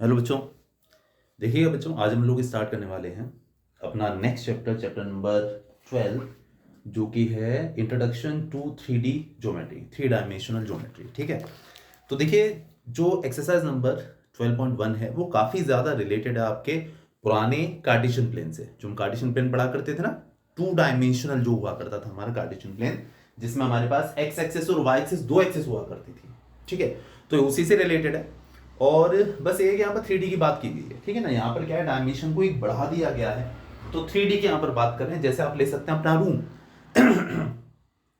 Hello बच्चों। देखिएगा बच्चों, आज हम लोग स्टार्ट करने वाले हैं अपना नेक्स्ट चैप्टर, चैप्टर नंबर 12, जो कि है introduction to 3D geometry, 3 dimensional geometry. ठीक है, तो देखिए, जो एक्सरसाइज नंबर 12.1 है वो काफ़ी ज़्यादा रिलेटेड है आपके पुराने कार्टेशियन प्लेन से। जो हम कार्टेशियन प्लेन पढ़ा करते थे ना, 2 डायमेंशनल जो हुआ करता था हमारा कार्टेशियन प्लेन, जिसमें हमारे पास एक्स एक्सेस और वाई एक्सेस, दो एक्सेस हुआ करती थी। ठीक है, तो उसी से रिलेटेड है। और बस ये यहाँ पर 3D की बात की गई है। ठीक है ना, यहाँ पर क्या है, डायमेंशन को एक बढ़ा दिया गया है। तो 3D की यहाँ पर बात कर रहे हैं। जैसे आप ले सकते हैं अपना रूम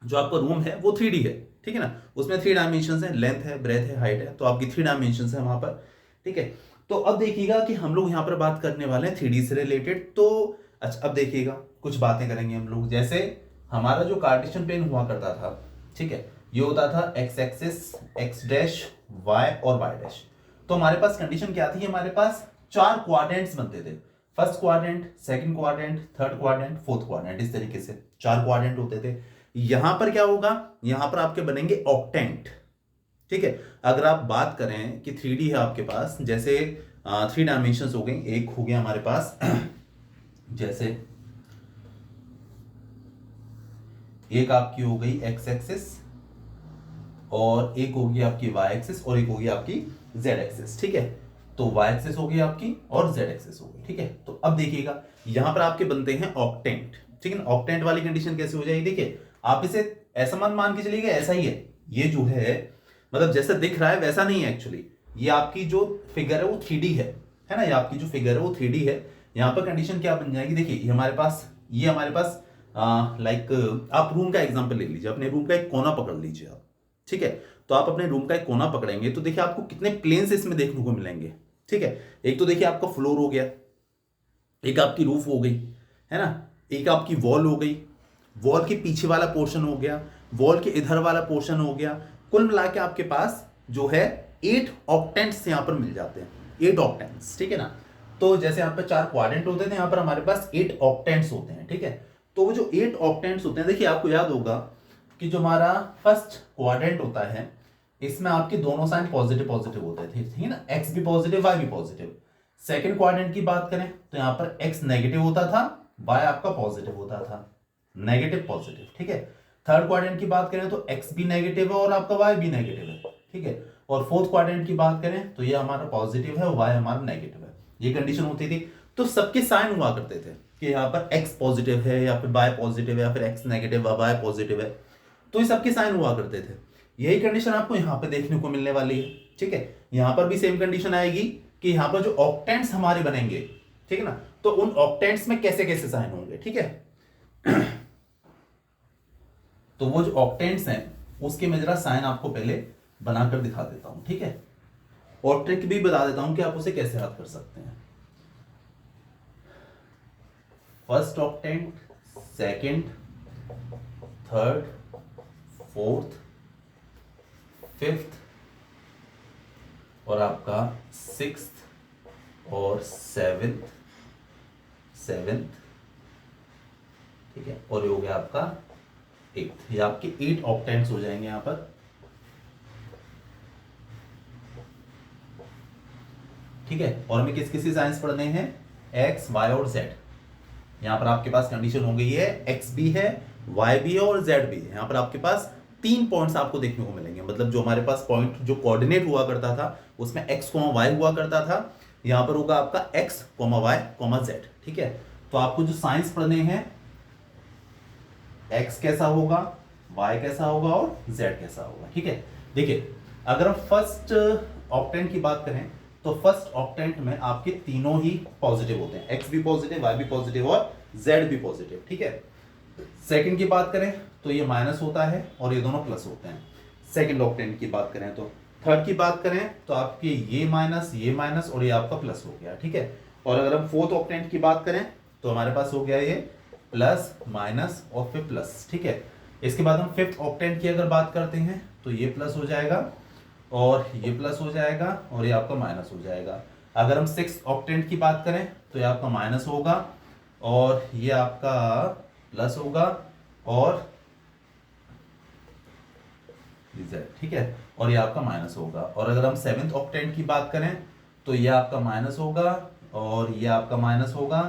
जो आपका रूम है वो 3D है। ठीक है ना, उसमें 3 डायमेंशन है, लेंथ है, ब्रेथ है, हाइट है, तो आपकी 3 डायमेंशन है वहां पर। ठीक है, तो अब देखिएगा कि हम लोग यहाँ पर बात करने वाले हैं 3D से रिलेटेड। तो अच्छा, अब देखिएगा कुछ बातें करेंगे हम लोग। जैसे हमारा जो कार्टेशियन प्लेन हुआ करता था, ठीक है, ये होता था x axis, x dash, y और वाई डैश। तो हमारे पास कंडीशन क्या थी, हमारे पास 4 क्वाड्रेंट्स बनते थे। First quadrant, second quadrant, third quadrant, fourth quadrant, इस तरीके से 4 क्वाड्रेंट होते थे। यहां पर क्या होगा, यहां पर आपके बनेंगे ऑक्टेंट। ठीक है, अगर आप बात करें कि 3D है आपके पास, जैसे 3 डायमेंशन हो गई, एक हो गया हमारे पास जैसे एक आपकी हो गई एक्स एक्सिस, और एक होगी आपकी वाई एक्सिस, और एक होगी आपकी जेड एक्सिस। ठीक है, तो वाई एक्सिस होगी आपकी और जेड एक्सिस होगी। ठीक है, तो अब देखिएगा यहां पर आपके बनते हैं ऑक्टेंट। ठीक है ना, ऑक्टेंट वाली कंडीशन कैसे हो जाएगी, देखिए आप इसे ऐसा मत मान के चलिएगा ऐसा ही है। ये जो है, मतलब जैसा दिख रहा है वैसा नहीं है एक्चुअली। ये आपकी जो फिगर है वो 3D है ना, ये आपकी जो फिगर है वो 3D है। यहाँ पर कंडीशन क्या बन जाएगी, देखिए ये हमारे पास लाइक आप रूम का एग्जांपल ले लीजिए, अपने रूम का एक कोना पकड़ लीजिए आप। ठीक है, तो आप अपने रूम का एक कोना पकड़ेंगे तो देखिए आपको कितने प्लेन्स इसमें देखने को मिलेंगे। ठीक है, एक तो देखिए आपका फ्लोर हो गया, एक आपकी रूफ हो गई, है ना, एक आपकी वॉल हो गई, वॉल के पीछे वाला पोर्शन हो गया, वॉल के इधर वाला पोर्शन हो गया। कुल मिला के आपके पास जो है 8 ऑक्टेंट्स यहां पर मिल जाते हैं, 8 ऑक्टेंट्स। ठीक है ना, तो जैसे यहाँ पर 4 क्वाड्रेंट होते थे, यहां पर हमारे पास 8 ऑक्टेंट्स होते हैं। ठीक है, तो वो जो 8 ऑक्टेंट्स होते हैं, देखिए आपको याद होगा कि जो हमारा फर्स्ट क्वाड्रेंट होता है, इसमें आपके दोनों साइन पॉजिटिव पॉजिटिव होते थे। ठीक है ना, एक्स भी पॉजिटिव, वाई भी पॉजिटिव। सेकंड क्वाड्रेंट की बात करें तो यहां पर एक्स नेगेटिव होता था, वाई आपका पॉजिटिव होता था, नेगेटिव पॉजिटिव। ठीक है, थर्ड क्वाड्रेंट की बात करें तो एक्स भी नेगेटिव है और आपका वाई भी नेगेटिव है। ठीक है, और फोर्थ क्वाड्रेंट की बात करें तो ये हमारा पॉजिटिव है, वाई हमारा नेगेटिव है। ये कंडीशन होती थी। तो सबके साइन हुआ करते थे कि यहाँ पर एक्स पॉजिटिव है या फिर वाई पॉजिटिव है या फिर एक्स नेगेटिव वाई पॉजिटिव है। तो ये सबके साइन हुआ करते थे। यही कंडीशन आपको यहाँ पे देखने को मिलने वाली है। ठीक है, यहाँ पर भी सेम कंडीशन आएगी कि यहाँ पर जो ऑक्टेंट्स हमारे बनेंगे, ठीक है ना, तो उन ऑक्टेंट्स में कैसे कैसे साइन होंगे। ठीक है, तो वो जो ऑक्टेंट्स हैं उसके मैं जरा साइन आपको पहले बनाकर दिखा देता हूं। ठीक है, और ट्रिक भी बता देता हूं कि आप उसे कैसे याद कर सकते हैं। First octant, second, third, fourth, fifth, और आपका सिक्स्थ और सेवेंथ, ठीक है, और ये हो गया आपका एट्थ। ये आपके 8 ऑक्टेंट्स हो जाएंगे यहां पर। ठीक है, और हमें किस किस साइंस पढ़ने हैं, एक्स, वाई और जेड। यहां पर आपके पास कंडीशन हो गई है, एक्स भी है, वाई भी है और जेड भी है। यहां पर आपके पास 3 पॉइंट्स आपको देखने को मिलेंगे। मतलब जो हमारे पास पॉइंट जो कोऑर्डिनेट हुआ करता था उसमें एक्स कोमा वाई हुआ करता था, यहां पर होगा आपका x comma y comma z. ठीक है, तो आपको जो साइंस पढ़ने हैं, एक्स कैसा होगा, वाई कैसा होगा और जेड कैसा होगा। ठीक है, देखिए अगर हम फर्स्ट ऑक्टेंट की बात करें तो फर्स्ट ऑक्टेंट में आपके तीनों ही पॉजिटिव होते हैं, एक्स भी पॉजिटिव, वाई भी पॉजिटिव और जेड भी पॉजिटिव। ठीक है, सेकंड की बात करें तो ये माइनस होता है और ये दोनों प्लस होते हैं। सेकंड ऑक्टेंट की बात करें तो, थर्ड की बात करें तो आपके ये माइनस और ये आपका प्लस हो गया। ठीक है, और अगर हम फोर्थ ऑक्टेंट की बात करें तो हमारे पास हो गया ये प्लस माइनस और फिर प्लस। ठीक है, इसके बाद हम फिफ्थ ऑक्टेंट की अगर बात करते हैं तो ये प्लस हो जाएगा और ये प्लस हो जाएगा और ये आपका माइनस हो जाएगा। अगर हम सिक्स ऑक्टेंट की बात करें तो ये आपका माइनस होगा और ये आपका प्लस होगा और ठीक है, और ये आपका माइनस होगा। और अगर हम सेवेंथ ऑक्टेंट की बात करें तो ये आपका माइनस होगा और ये आपका माइनस होगा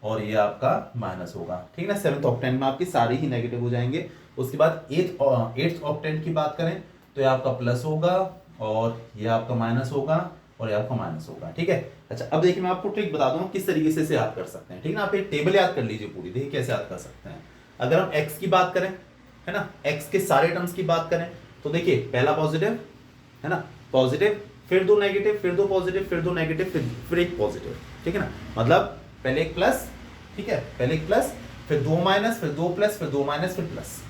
और ये आपका माइनस होगा, ठीक है ना। 7th ऑक्टेंट में आपकी सारी ही नेगेटिव हो जाएंगे। उसके बाद 8th ऑक्टेंट की बात करें तो ये आपका प्लस होगा और ये आपका माइनस होगा और ये आपका माइनस होगा, ठीक है। अच्छा, अब देखिए मैं आपको ट्रिक बता दूंगा किस तरीके से इसे याद कर सकते हैं, ठीक है ना। आप एक टेबल याद कर लीजिए पूरी, देखिए कैसे याद कर सकते हैं। अगर हम x की बात करें, है ना, x के सारे टर्म्स की बात करें तो देखिए पहला पॉजिटिव, है ना, पॉजिटिव, फिर दो नेगेटिव, फिर दो पॉजिटिव, फिर दो नेगेटिव, फिर एक पॉजिटिव, ठीक है ना। मतलब पहले एक प्लस, ठीक है, पहले एक प्लस, फिर दो माइनस, फिर दो प्लस, फिर दो माइनस, फिर प्लस।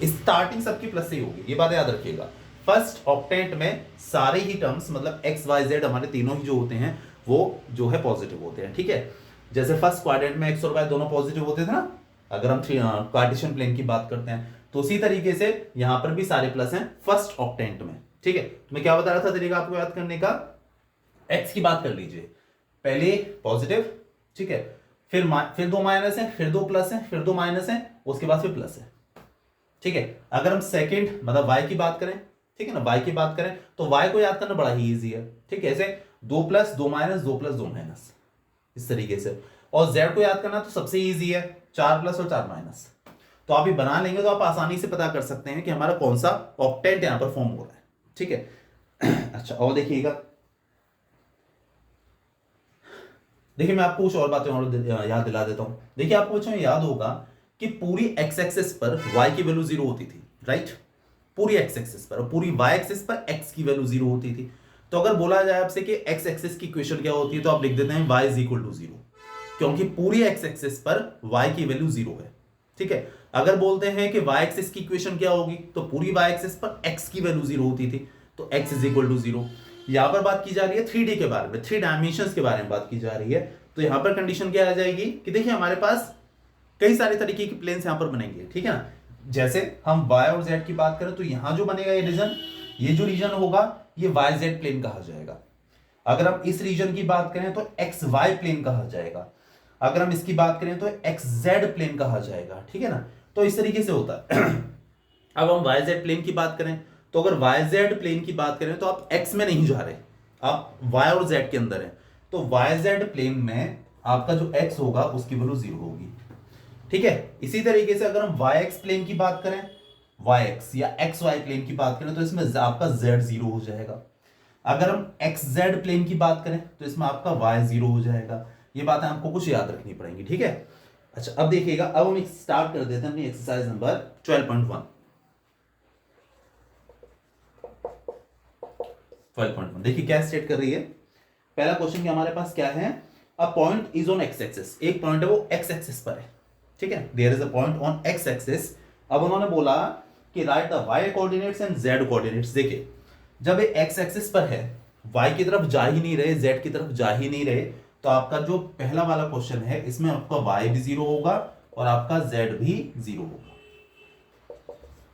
स्टार्टिंग सबकी प्लस से ही होगी, ये बात याद रखिएगा। फर्स्ट ऑक्टेंट में सारे ही टर्म्स मतलब x y z हमारे तीनों ही जो होते हैं वो जो है पॉजिटिव होते हैं, ठीक है। जैसे फर्स्ट क्वाड्रेंट में x और y दोनों पॉजिटिव होते थे ना, अगर हम कार्टेशियन प्लेन की बात करते हैं, तो उसी तरीके से यहां पर भी सारे प्लस हैं फर्स्ट ऑक्टेंट में, ठीक है। तो मैं क्या बता रहा था तरीका आपको याद करने का, x की बात कर लीजिए, पहले पॉजिटिव, ठीक है, फिर दो माइनस है, फिर दो प्लस है, फिर दो माइनस है, उसके बाद फिर प्लस है, ठीक है। अगर हम सेकंड मतलब y की बात करें, ठीक है ना, y की बात करें तो y को याद करना बड़ा ही इजी है, ठीक है। ऐसे दो प्लस दो माइनस, दो प्लस दो माइनस, इस तरीके से। और z को याद करना तो सबसे इजी है, चार प्लस और चार माइनस। तो आप ये बना लेंगे तो आप आसानी से पता कर सकते हैं कि हमारा कौन सा ऑक्टेंट यहां पर फॉर्म हो रहा है, ठीक है। अच्छा, और देखिएगा, देखिए मैं आपको कुछ और बातें और याद दिला देता हूं। देखिए आपको कुछ याद होगा कि पूरी एक्स एक्सिस पर y की वैल्यू 0 होती थी, राइट, पूरी एक्स एक्सिस पर, और पूरी y एक्सिस पर x की वैल्यू 0 होती थी। तो अगर बोला जाए आपसे कि x एक्सिस की इक्वेशन क्या होती है तो आप लिख देते हैं y इज इक्वल टू 0, क्योंकि पूरी x एक्सिस पर y की वैल्यू 0 है, ठीक है। अगर बोलते हैं कि y एक्सिस की इक्वेशन क्या होगी तो पूरी y एक्सिस पर x की वैल्यू 0 होती थी, तो x इज इक्वल टू 0। यहां पर बात की जा रही है 3D के बारे में, 3 डायमेंशंस के बारे में बात की जा रही है। तो यहां पर कंडीशन क्या आ जाएगी कि देखिए हमारे पास कई सारे तरीके के प्लेन्स यहां पर बनेंगे, ठीक है ना। जैसे हम y और z की बात करें तो यहां जो बनेगा ये रीजन, ये जो रीजन होगा ये yz प्लेन कहा जाएगा। अगर हम इस रीजन की बात करें तो xy प्लेन कहा जाएगा। अगर हम इसकी बात करें तो xz प्लेन कहा जाएगा, ठीक है ना। तो इस तरीके से होता है। अब हम yz प्लेन की बात करें तो अगर yz प्लेन की बात करें तो आप x में नहीं जा रहे, आप y और z के अंदर है। तो yz प्लेन में आपका जो x होगा उसकी वैल्यू 0 होगी, ठीक है। इसी तरीके से अगर हम yx प्लेन की बात करें, yx या xy प्लेन की बात करें तो इसमें आपका z 0 हो जाएगा। अगर हम xz प्लेन की बात करें तो इसमें आपका y 0 हो जाएगा। ये बातें आपको कुछ याद रखनी पड़ेंगी, ठीक है। अच्छा, अब देखिएगा, अब हम स्टार्ट कर देते हैं अपनी एक्सरसाइज नंबर 12.1। 12.1 देखिए क्या स्टेट कर रही है। पहला क्वेश्चन कि हमारे पास क्या है, a point is on x axis, एक पॉइंट है वो एक्स एक्सिस पर है, ठीक है, there is a point on x axis. अब उन्होंने बोला कि write the y coordinates and z coordinates. देखिए जब ये एक्स एक्सिस पर है, वाई की तरफ जा ही नहीं रहे, जेड की तरफ जा ही नहीं रहे, तो आपका जो पहला वाला क्वेश्चन है इसमें आपका वाई भी 0 होगा और आपका जेड भी 0 होगा,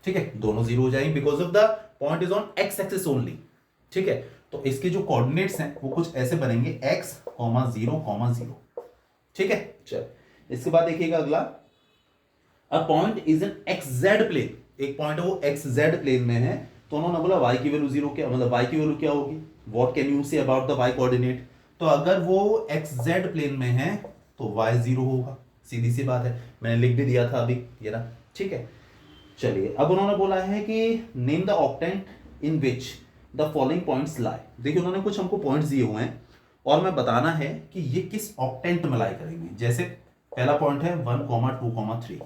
ठीक है, दोनों 0 हो जाएंगे because of the point is on x axis only, ठीक है। तो इसके जो कोऑर्डिनेट्स हैं वो कुछ ऐसे बनेंगे x, 0, 0, ठीक है। चल इसके बाद देखिएगा अगला, a point is an xz plane, एक पॉइंट है वो xz प्लेन में है, तो उन्होंने बोला y की वैल्यू 0 क्या, मतलब y की वैल्यू क्या होगी, what can you say about the y coordinate. तो अगर वो xz प्लेन में है तो y 0 होगा, सीधी सी बात है, मैंने लिख भी दिया था अभी ये ना, ठीक है। चलिए अब उन्होंने बोला है कि name the octant in which the following points लाई। देखिए उन्होंने कुछ हमको पॉइंट्स दिए हुए हैं और मैं बताना है कि ये किस ऑक्टेंट में लाई करेंगे। जैसे पहला पॉइंट है 1, 2, 3,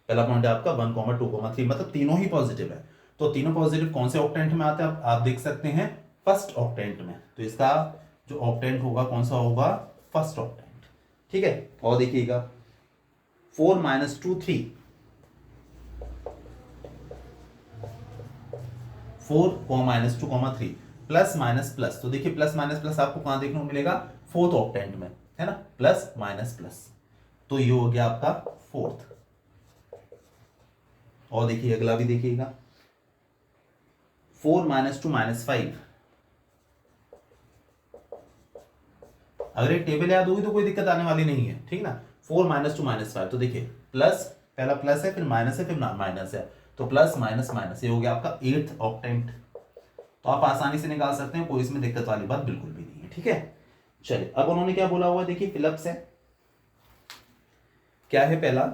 पहला पॉइंट है आपका 1, 2, 3, मतलब तीनों ही पॉजिटिव है। तो तीनों पॉजिटिव कौन से ऑक्टेंट में आते हैं आप देख सकते हैं, फर्स्ट ऑक्टेंट में। तो इसका जो ऑक्टेंट होगा कौन सा होगा, फर्स्ट ऑक्टेंट, ठीक है। और देखिएगा 4, -2, 3, 4, -2, 3, प्लस माइनस प्लस। तो देखिए प्लस माइनस प्लस आपको कहां देखने को मिलेगा, फोर्थ ऑक्टेंट में, है ना, प्लस माइनस प्लस, तो ये हो गया आपका फोर्थ। और देखिए अगला भी देखिएगा 4, -2, -5। अगर एक टेबल याद होगी तो कोई दिक्कत आने वाली नहीं है, ठीक ना। 4, -2, -5, तो देखिए प्लस, पहला प्लस है, फिर माइनस है, फिर माइनस है, तो प्लस माइनस माइनस, ये हो गया आपका 8th ऑक्टेंट। तो आप आसानी से निकाल सकते हैं, कोई इसमें दिक्कत वाली बात बिल्कुल भी ठीक है। चलिए अब उन्होंने क्या बोला हुआ देखिए, फिलअप्स है, क्या है पहला,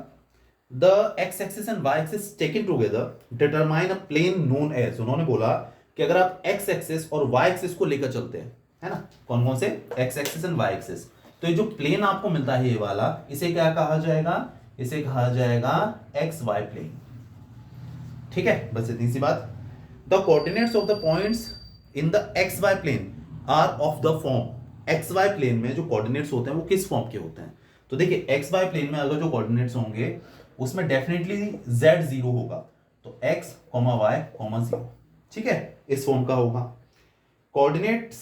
the x axis and y axis taken together determine a plane known as. उन्होंने बोला कि अगर आप एक्स एक्सिस और वाई एक्सिस को लेकर चलते हैं, है ना, कौन कौन से, x axis and y axis, तो ये जो प्लेन आपको मिलता है ये वाला, इसे क्या कहा जाएगा, इसे कहा जाएगा एक्स वाई प्लेन। ठीक है, बस इतनी सी बात। The coordinates of the points in the x y plane are of the form, x y plane में जो कोऑर्डिनेट्स होते हैं वो किस फॉर्म के होते हैं, तो देखिए एक्स वाई प्लेन में अगर जो कोऑर्डिनेट्स होंगे उसमें डेफिनेटली z जीरो होगा, तो x y 0, ठीक है, इस फॉर्म का होगा। Coordinates,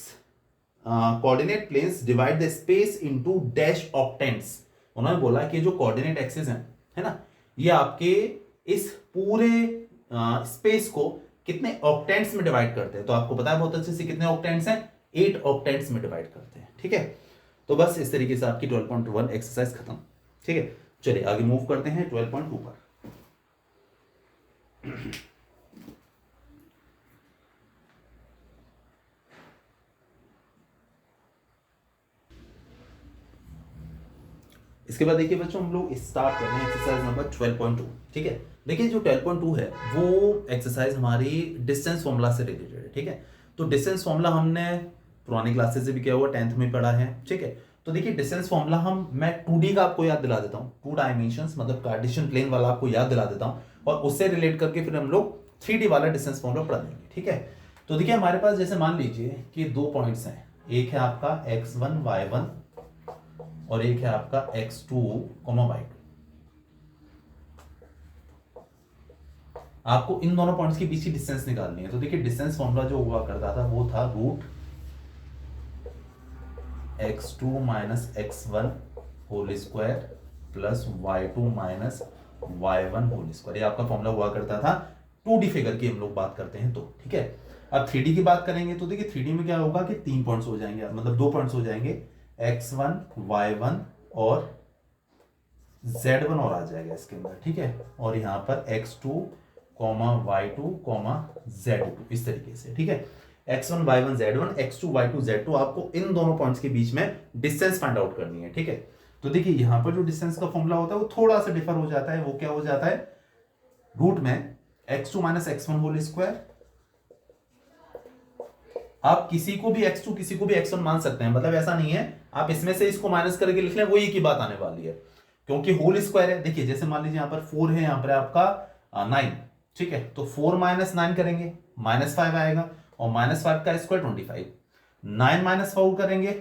coordinate planes divide the space into dash octants. उन्होंने बोला कि जो कोऑर्डिनेट एक्सिस है ना, ये आपके इस पूरे स्पेस को कितने ऑक्टेंट्स में डिवाइड करते हैं, तो आपको पता है बहुत अच्छे से कितने ऑक्टेंट्स हैं, 8 ऑक्टेंट्स में डिवाइड करते हैं। ठीक है, तो बस इस तरीके से आपकी 12.1 एक्सरसाइज खत्म। ठीक है, चलिए आगे मूव करते हैं 12.2 पर। इसके बाद देखिए बच्चों, हम लोग स्टार्ट कर रहे हैं एक्सरसाइज नंबर 12.2। ठीक है, देखिए जो 12.2 है वो एक्सरसाइज हमारी डिस्टेंस फॉर्मूला से रिलेटेड है। ठीक है, तो डिस्टेंस फॉर्मूला हमने पुरानी क्लासेस से भी किया हुआ, 10th में पढ़ा है। ठीक है, तो देखिए डिस्टेंस फॉर्मूला मैं 2D का आपको याद दिला देता हूँ, 2 डायमेंशंस मतलब कार्टेशियन प्लेन वाला आपको याद दिला देता हूँ, और उससे रिलेट करके फिर हम लोग 3D वाला डिस्टेंस फॉर्मूला पढ़ लेंगे। ठीक है, तो देखिए हमारे पास जैसे मान लीजिए कि 2 पॉइंट्स हैं, एक है आपका x1 y1 और एक है आपका x2 y2। आपको इन दोनों पॉइंट्स के बीच की डिस्टेंस निकालनी है। तो देखिए डिस्टेंस फॉर्मूला जो हुआ करता था वो था root x2 minus x1 whole square plus y2 minus y1 whole square, ये आपका फॉर्मूला हुआ करता था 2D फिगर की हम लोग बात करते हैं तो। ठीक है, अब 3D की बात करेंगे तो देखिए 3D में क्या होगा कि 3 पॉइंट्स हो जाएंगे, मतलब 2 पॉइंट्स हो जाएंगे, x1 y1 और z1 और आ जाएगा इसके अंदर। ठीक है, और यहाँ पर x2 y2 z2 इस तरीके से। ठीक है, x1 y1 z1 x2 y2 z2, आपको इन दोनों पॉइंट्स के बीच में डिस्टेंस फाइंड आउट करनी है। ठीक है, तो देखिए यहां पर जो डिस्टेंस का फॉर्मूला होता है वो थोड़ा सा डिफर हो जाता है, वो क्या हो जाता है, रूट में x2 minus x1 whole square, आप किसी को भी x2 किसी को भी x1 मान सकते हैं, मतलब ऐसा नहीं है आप इसमें से इसको माइनस करके लिख लें, वो एक ही बात आने वाली है, क्योंकि होल स्क्वायर है। देखिए जैसे मान लीजिए यहां पर 4 है, यहां पर आपका 9। ठीक है, तो 4 माइनस 9 करेंगे -5 आएगा, और -5 का स्क्वायर 25, 9 माइनस 4 करेंगे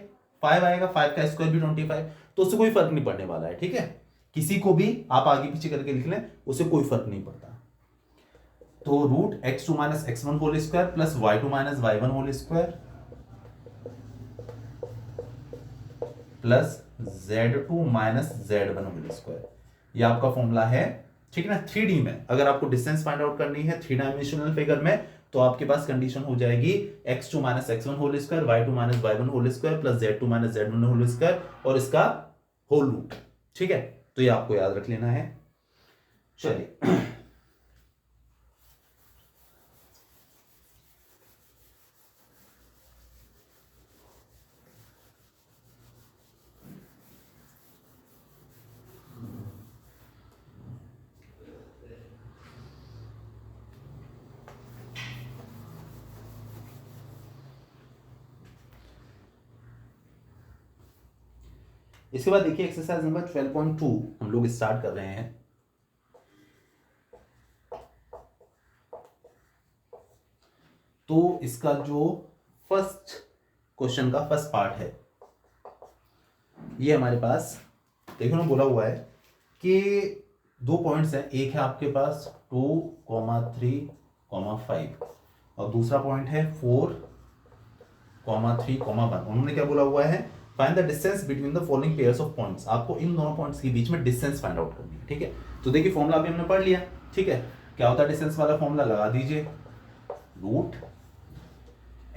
5 आएगा, 5 का स्क्वायर भी 25, तो उससे कोई फर्क नहीं पड़ने वाला है। ठीक है, किसी को भी आप आगे पीछे करके लिख लें, उससे कोई फर्क नहीं पड़ता। तो root x2 minus x1 whole square plus y2 minus y1 whole square plus z2 minus z1 whole square, ये आपका फॉर्मूला है। ठीक है ना, 3D में अगर आपको डिस्टेंस फाइंड आउट करनी है 3 डायमेंशनल फिगर में, तो आपके पास कंडीशन हो जाएगी x2 minus x1 whole square, y2 minus y1 whole square plus z2 minus z1 whole square और इसका होल रूट। ठीक है, तो ये आपको याद रख लेना है। चलिए इसके बाद देखिए एक्सरसाइज नंबर 12.2 हम लोग स्टार्ट कर रहे हैं। तो इसका जो फर्स्ट क्वेश्चन का फर्स्ट पार्ट है, ये हमारे पास देखो ना बोला हुआ है कि 2 पॉइंट्स हैं, एक है आपके पास 2, 3, 5 और दूसरा पॉइंट है 4, 3, 1। उन्होंने क्या बोला हुआ है, find the distance between the following pairs of points. आपको इन दोनों पॉइंट्स के बीच में डिस्टेंस फाइंड आउट करनी है। ठीक है, तो देखिए फॉर्मूला अभी हमने पढ़ लिया। ठीक है, क्या होता है डिस्टेंस वाला फॉर्मूला, लगा दीजिए, root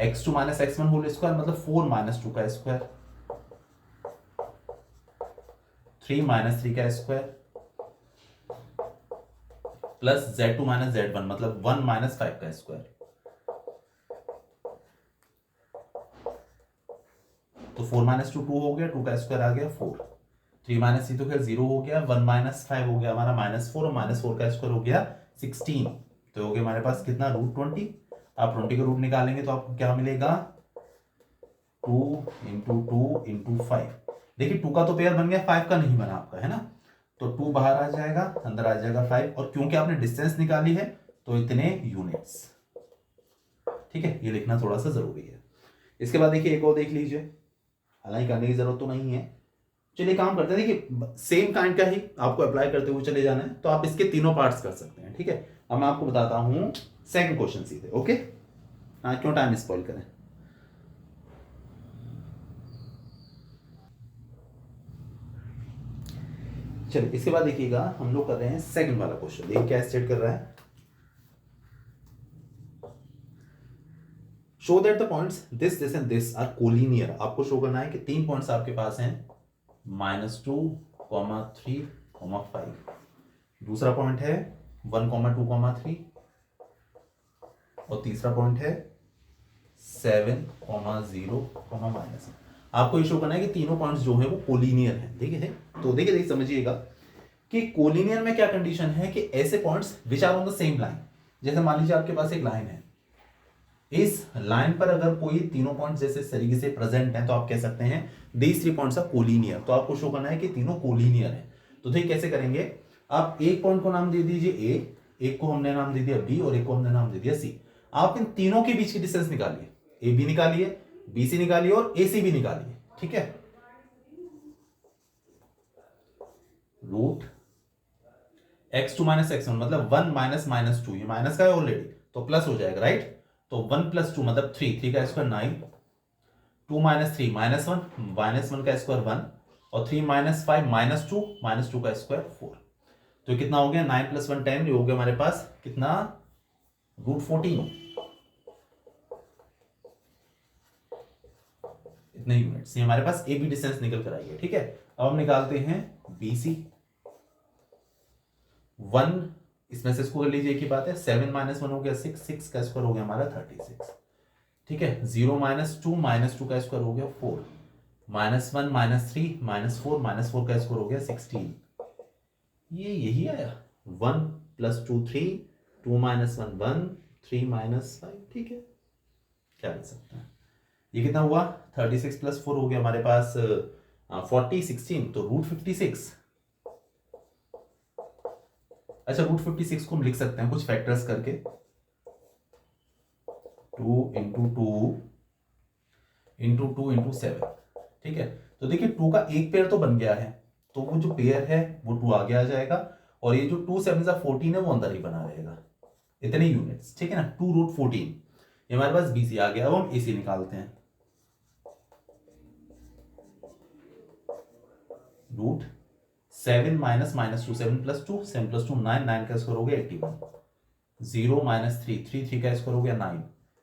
x2 minus x1 whole square मतलब 4 माइनस 2 का स्क्वायर, 3 माइनस 3 का square plus z2 minus z1 मतलब 1 माइनस 5 का स्क्वायर। तो 4 माइनस टू 2 हो गया, 2 का स्क्वायर आ गया 4, 3 माइनस 3 तो खैर 0 हो गया, 1 माइनस 5 हो गया हमारा -4 और -4 का स्क्वायर हो गया 16, तो हो गया हमारे पास कितना √20। आप 20 का रूट निकालेंगे तो आपको क्या मिलेगा 2 × 2 × 5। देखिए 2 का तो पेयर बन गया, 5 का नहीं बना आपका, है ना, तो 2 बाहर आ जाएगा, अंदर आ जाएगा 5, और क्योंकि आपने डिस्टेंस निकाली है तो इतने यूनिट्स। ठीक है, ये लिखना थोड़ा सा जरूरी है। इसके बाद देखिए एक और देख लीजिए, हालांकि करने की जरूरत तो नहीं है, चलिए काम करते हैं। देखिए सेम काइंड का ही आपको अप्लाई करते हुए चले जाना है, तो आप इसके तीनों पार्ट्स कर सकते हैं। ठीक है, अब मैं आपको बताता हूं सेकंड क्वेश्चन सीधे। ओके, हाँ, क्यों टाइम स्पॉइल करें। चलिए इसके बाद देखिएगा, हम लोग कर रहे हैं सेकंड वाला क्वेश्चन। देखिए क्या स्टेट कर रहा है, show that the points this this and this are collinear. आपको शो करना है कि 3 पॉइंट्स आपके पास हैं, -2, 3, 5। दूसरा पॉइंट है 1, 2, 3, और तीसरा पॉइंट है 7, 0, -। आपको ये शो करना है कि तीनों पॉइंट्स जो हैं वो कोलिनियर हैं। ठीक है, तो देखिए समझिएगा कि कोलिनियर में क्या कंडीशन है कि ऐसे points which are on the same line. जैसे मान लीजिए आपके पास एक लाइन है, इस लाइन पर अगर कोई तीनों पॉइंट्स जैसे इस तरीके से प्रेजेंट हैं तो आप कह सकते हैं दीज 3 पॉइंट्स आर कोलिनियर। तो आपको शो करना है कि तीनों कोलिनियर हैं। तो देखिए कैसे करेंगे, आप एक पॉइंट को नाम दे दीजिए ए, एक को हमने नाम दे दिया बी, और एक को हमने नाम दे दिया सी। आप इन तीनों के बीच की डिस्टेंस निकालिए, ए बी निकालिए, बी सी निकालिए, और ए सी भी निकालिए। ठीक है, √(x2 - x1) मतलब 1 - -2, ये माइनस का है ऑलरेडी तो प्लस हो जाएगा, राइट। तो 1 + 2 मतलब 3, 3 का स्क्वायर 9, 2 - 3 -1, -1 का स्क्वायर 1, और 3 - 5 -2 का स्क्वायर 4। तो कितना हो गया 9 + 1 10, ये हो गया हमारे पास कितना √14, इतने यूनिट्स। ये हमारे पास ए बी डिस्टेंस निकल कर आई है। ठीक है, अब हम निकालते हैं बी सी। 1 इसमें से इसको कर लीजिए, एक ही बात है, 7 - 1 हो गया 6, 6 का स्क्वायर हो गया हमारा 36। ठीक है, 0 - 2 -2 का स्क्वायर हो गया 4, -1 -3 -4 -4 का स्क्वायर हो गया 16। ये यही आया 1 + 2 3, 2 - 1 1, 3 - 5। ठीक है, क्या कर सकते हैं, ये कितना हुआ 36 + 4 हो गया हमारे पास 40, 16, तो √56। अच्छा, √56 को हम लिख सकते हैं कुछ फैक्टर्स करके, 2 × 2 × 2 × 7। ठीक है, तो देखिए 2 का एक पेयर तो बन गया है, तो वो जो पेयर है वो 2 आगे आ जाएगा, और ये जो 2 7 14 है वो अंदर ही बना रहेगा, इतने यूनिट्स। ठीक है ना, 2√14, ये हमारे पास बीसी आ गया। अब हम एसी निकालते हैं, √7 - -2, 7 + 2, 7 + 2 9, 9 का स्क्वायर हो गया 81, 0 - 3, 3, 3 का स्क्वायर हो गया 9,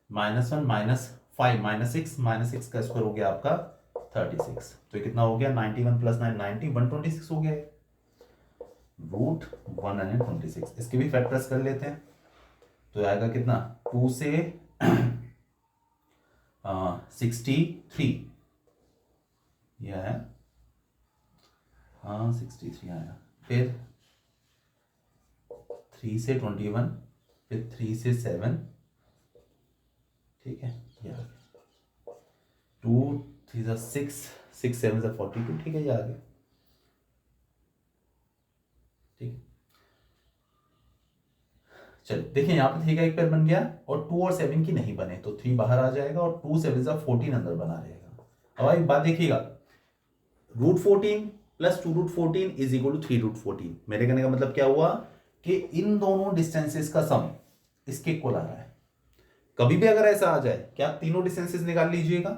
-1 -5 -6 -6 का स्क्वायर हो गया आपका 36। तो कितना हो गया 91 + 9 90, 126 हो गया, √126। इसके भी फैक्टर्स कर लेते हैं, तो आएगा कितना 2 से 63, यह है, हाँ 63 आया, फिर 3 से 21, फिर 3 से 7। ठीक है, ये आ गया 2 3 6, 6 7 42। ठीक है, ये आ गया। ठीक, चलो देखिए यहाँ पे 3 का एक पेयर बन गया, और 2 और 7 की नहीं बने, तो 3 बाहर आ जाएगा, और 2 7 14 अंदर बना रहेगा। अब एक बात देखिएगा, √14 + 2√14 = 3√14। मेरे कहने का मतलब क्या हुआ कि इन दोनों डिस्टेंसेस का सम इसके इक्वल आ रहा है। कभी भी अगर ऐसा आ जाए कि आप तीनों डिस्टेंसेस निकाल लीजिएगा,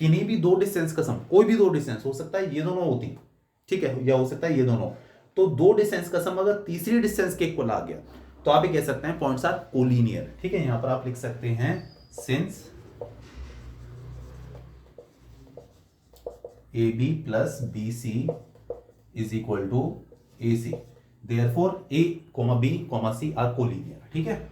किन्हीं भी दो डिस्टेंस का सम, कोई भी दो डिस्टेंस हो सकता है ये दोनों होती, ठीक है, या हो सकता है ये दोनों, तो दो डिस्टेंस का सम अगर तीसरी डिस्टेंस के इक्वल आ गया तो आप ये कह सकते हैं पॉइंट्स आर कोलिनियर। ठीक है, यहां पर आप लिख सकते हैं since AB + BC = AC, therefore A, B, C are collinear। ठीक है,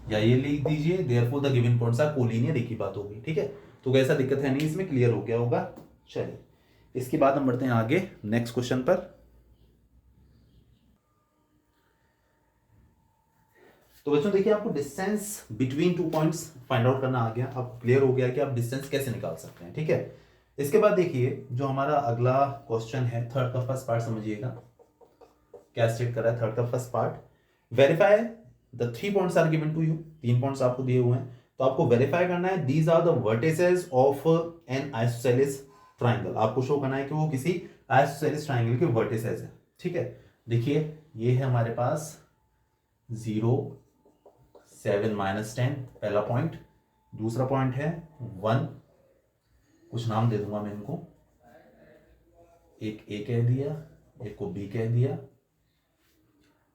या ये लिख दीजिए therefore the given points are collinear, एक ही बात होगी, ठीक है। तो कैसा दिक्कत है नहीं, इसमें क्लियर हो गया होगा। चलिए इसके बाद हम बढ़ते हैं आगे नेक्स्ट क्वेश्चन पर। तो बच्चों देखिए, आपको distance between two points find out करना आ गया, आपको क्लियर हो गया कि आप डिस्टेंस कैसे निकाल सकते हैं, ठीक है। इसके बाद देखिए जो हमारा अगला क्वेश्चन है, थर्ड का फर्स्ट पार्ट समझिएगा क्या स्टेट कर रहा है। थर्ड का first part, verify the 3 points are given to you, 3 points आपको दिए हुए हैं, तो आपको वेरीफाई करना है these are the vertices of an isosceles triangle. आपको शो करना है कि वो किसी आइसोसेलेस ट्राइंगल के वर्टिसेस है, ठीक है। देखिए ये है हमारे पास 0 7 -10 पहला पॉइंट, दूसरा पॉइंट है 1, कुछ नाम दे दूंगा मैं इनको, एक ए कह दिया, एक को बी कह दिया,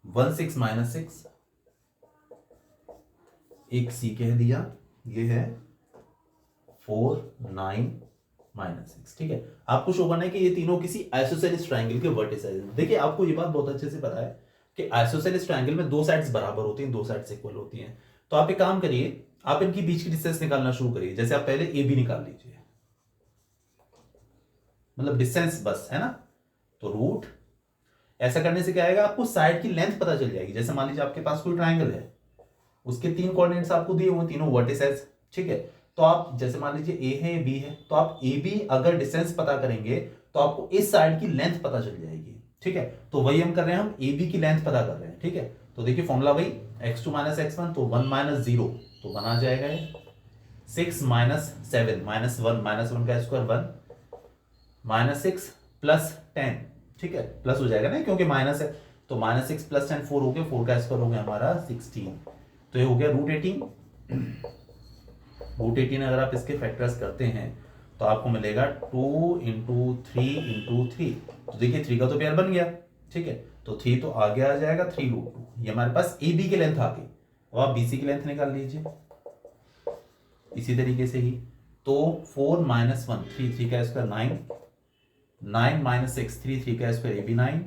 1 6 -6, एक सी कह दिया, ये है 4 9 -6, ठीक है। आपको शो करना है कि ये तीनों किसी आइसोसेलेस ट्राइंगल के वर्टिसेस हैं। देखिए आपको ये बात बहुत अच्छे से पता है कि आइसोसेलेस ट्राइंगल में 2 साइड्स बराबर होती हैं, 2 साइड्स इक्वल होती हैं। तो आप एक काम करिए, आप इनकी बीच की डिस्टेंस निकालना शुरू करिए। जैसे आप पहले ए बी निकाल लीजिए, मतलब डिस्टेंस बस, है ना। तो रूट, ऐसा करने से क्या आएगा, आपको साइड की लेंथ पता चल जाएगी। जैसे मान लीजिए आपके पास कोई ट्राइंगल है, उसके 3 कोऑर्डिनेट्स आपको दिए हुए, तीनों वर्टिसेस, ठीक है। तो आप जैसे मान लीजिए ए है बी है, तो आप ए बी अगर डिस्टेंस पता करेंगे तो आपको इस साइड की लेंथ पता चल जाएगी, ठीक है। तो वही हम कर रहे हैं, हम ए बी की लेंथ पता कर रहे हैं, ठीक है। तो देखिए फॉर्मूला वही x2 - x1, तो 1 - 0 तो 1 आ जाएगा ये, 6 - 7 -1 का स्क्वायर 1 -6 + 10, ठीक है, प्लस हो जाएगा ना क्योंकि माइनस है, तो -6 + 10 4 हो गया, 4 का स्क्वायर हो गया हमारा 16, तो ये हो गया √18। √18 अगर आप इसके फैक्टर्स करते हैं तो आपको मिलेगा 2 × 3 × 3, तो देखिए 3 का तो पेयर बन गया, ठीक है। तो 3 तो आगे आ जाएगा 3√2, ये हमारे पास ए बी की लेंथ आ गई। अब आप बी सी की लेंथ निकाल लीजिए इसी तरीके से ही। तो 4 - 1 3 3 का स्क्वायर 9, 9 - 6 3 3 का स्क्वायर ए बी 9,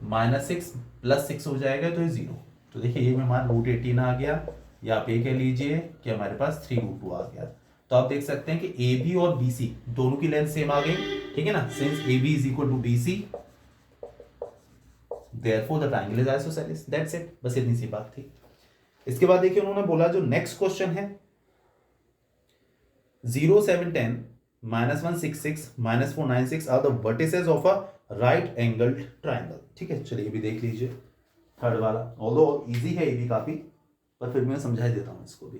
-6 + 6 हो जाएगा तो ये 0। तो देखिए ये में हमारा √18 आ गया, या आप ये कह लीजिए कि हमारे पास 3√2 आ गया। तो आप देख सकते हैं कि ए बी और बी सी दोनों की लेंथ सेम आ गई, ठीक है ना। Since A B is equal to B C, therefore the triangle is isosceles, that's it, बस इतनी सी बात थी। इसके बाद देखिए उन्होंने बोला जो नेक्स्ट क्वेश्चन है 0 7 10 -1 6 6 -4 9 6 are the vertices of a right angled triangle, ठीक है। चलिए भी देख लीजिए थर्ड वाला, ऑल्दो इजी है ये भी काफी, पर फिर मैं समझा देता हूं इसको भी।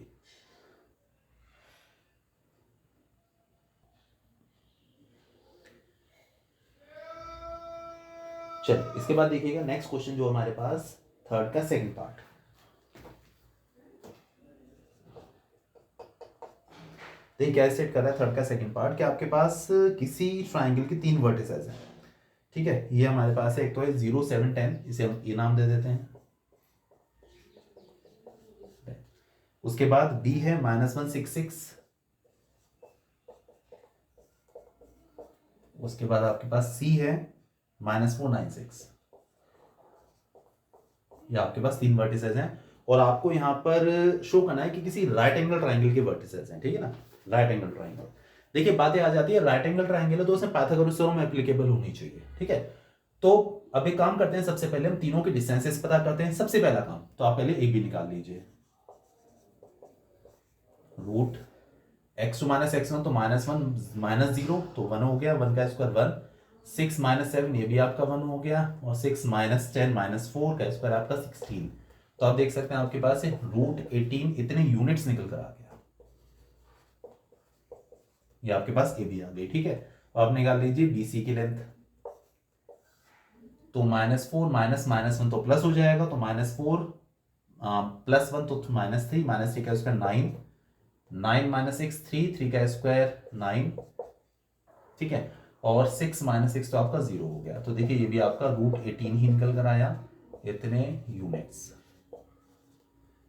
चलिए इसके बाद देखिएगा नेक्स्ट क्वेश्चन जो हमारे पास थर्ड का सेकंड पार्ट। देखिए क्या सेट कर रहा है थर्ड का सेकंड पार्ट, कि आपके पास किसी ट्राइंगल के 3 वर्टिसेस हैं, ठीक है। ये हमारे पास है, एक तो है 0 7 10, इसे हम ये नाम दे देते हैं। उसके बाद बी है -1 6 6, उसके बाद आपके पास सी है -4 9 6। ये आपके पास 3 वर्टिसेस हैं, और आपको यहां पर शो करना है कि किसी राइट एंगल ट्राइंगल के वर्टिसेस हैं, ठीक है ना। राइट एंगल ट्राइंगल, देखिए बातें आ जाती है, राइट एंगल ट्राइंगल है तो उसमें पाइथागोरस थ्योरम एप्लीकेबल होनी चाहिए, ठीक है। तो अब एक काम करते हैं, सबसे पहले हम तीनों के डिस्टेंसेस पता करते हैं। सबसे पहला काम, तो आप पहले ए बी निकाल लीजिए, रूट x2 - x1 तो -1 -0 तो 1 हो गया, 1 का स्क्वायर 1, 6 - 7 ये भी आपका 1 हो गया, और 6 - 10 -4 का स्क्वायर आपका 16। तो आप देख सकते हैं आपके पास √18 इतने यूनिट्स निकल कर आ गया, ये आपके पास ए बी आ गई, ठीक है। तो आप निकाल लीजिए बी सी की लेंथ, तो -4 -1 तो प्लस हो जाएगा, तो -4 +1 तो -3 का स्क्वायर 9, 9 - 6 3 3 का स्क्वायर 9, ठीक है। और 6 - 6 तो आपका 0 हो गया। तो देखिए ये भी आपका √18 ही निकल कर आया, इतने यूनिट्स।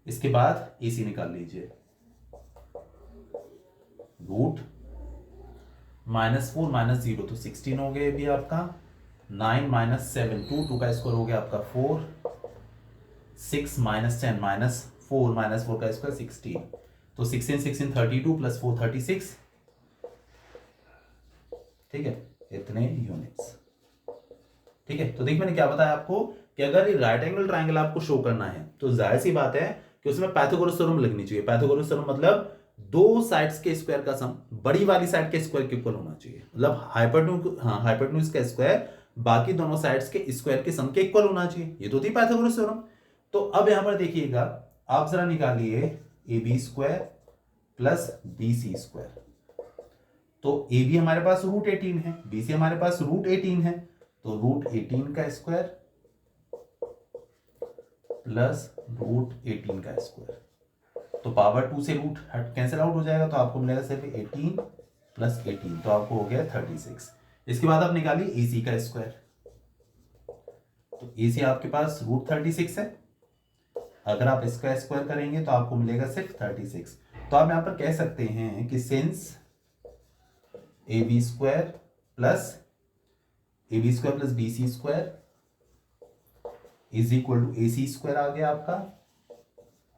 इसके बाद AC निकाल लीजिए, रूट -4 - 0 तो 16 हो गया भी आपका, 9 - 7 2 का स्क्वायर हो गया आपका 4, 6 - 10 4 माइनस 4 का स्क्वायर 16, तो 16 32 प्लस 4 36, ठीक है, इतने यूनिट्स। ठीक है, तो देख मैंने क्या बताया आपको कि अगर ये राइट एंगल ट्रायंगल आपको शो करना है तो जाहिर सी बात है कि उसमें पाइथागोरस थ्योरम लगनी चाहिए। पाइथागोरस थ्योरम मतलब दो साइड्स के स्क्वायर का सम बड़ी वाली साइड के स्क्वायर के इक्वल होना चाहिए, मतलब हाइपोटेन्यूज का स्क्वायर बाकी दोनों साइड्स के स्क्वायर के सम के इक्वल होना चाहिए। ये तो थी पाइथागोरस थ्योरम। तो अब यहां पर देखिएगा, आप जरा निकालिए A B square plus B C square. तो ए बी हमारे पास रूट 18 है, बी सी हमारे पास रूट 18 है, तो रूट 18 का स्क्वायर प्लस रूट 18 का स्क्वायर, तो पावर 2 से रूट कैंसिल आउट हो जाएगा, तो आपको मिलेगा सिर्फ 18 प्लस 18, तो आपको हो गया 36। इसके बाद आप निकालिए ए सी का स्क्वायर, तो ए सी आपके पास रूट 36 है, अगर आप इसका स्क्वायर करेंगे तो आपको मिलेगा सिर्फ 36। तो आप यहां पर कह सकते हैं कि since A B square plus B C square is equal to A C square आ गया आपका।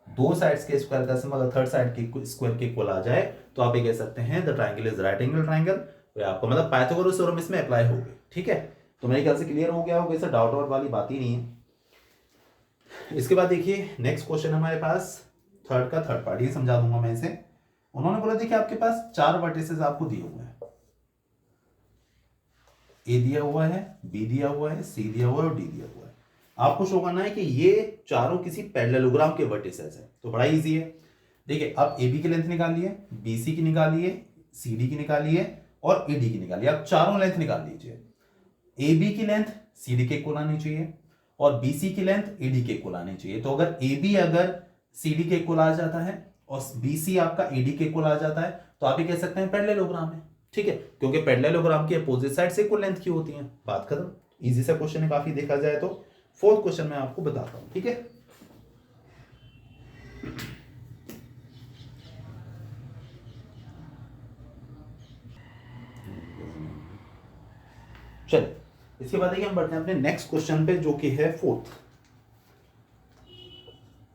दो साइड्स के स्क्वायर का सम अगर थर्ड साइड के स्क्वायर के इक्वल आ जाए तो आप ये कह सकते हैं the triangle is right angle triangle. तो आपको मतलब पाइथागोरस थ्योरम इसमें अप्लाई हो गई। ठीक है, तो मेरे ख्याल से क्लियर हो गया होगा, इससे डाउट आउट वाली बात ही नहीं है। इसके बाद देखिए नेक्स्ट क्वेश्चन हमारे पास थर्ड का थर्ड पार्ट, ये समझा दूंगा मैं इसे। उन्होंने बोला देखिए आपके पास 4 वर्टिसेस आपको दिए हुए हैं, ए दिया हुआ है, बी दिया हुआ है, सी दिया हुआ है और डी दिया हुआ है। आपको शो करना है कि ये चारों किसी पैरेललोग्राम के वर्टिसेस हैं। तो बड़ा इजी है, देखिए आप ए बी की लेंथ निकालिए, बी सी की निकालिए, सी डी की निकालिए और ए डी की निकालिए। आप चारों लेंथ निकाल लीजिए। ए बी की लेंथ सी डी के इक्वल आनी चाहिए और बी सी की लेंथ ए डी के इक्वल आनी चाहिए। तो अगर ए बी अगर सी डी के इक्वल आ जाता है और बी सी आपका ए डी के इक्वल आ जाता है तो आप ये कह सकते हैं पैरेललोग्राम है। ठीक है, क्योंकि पैरेललोग्राम की अपोजिट साइड से इक्वल लेंथ की होती है। बात खत्म। इजी सा क्वेश्चन है काफी, देखा जाए तो। फोर्थ क्वेश्चन मैं आपको बताता हूं। ठीक है, चलिए इसके बाद हम बढ़ते हैं अपने नेक्स्ट क्वेश्चन पे, जो कि है फोर्थ।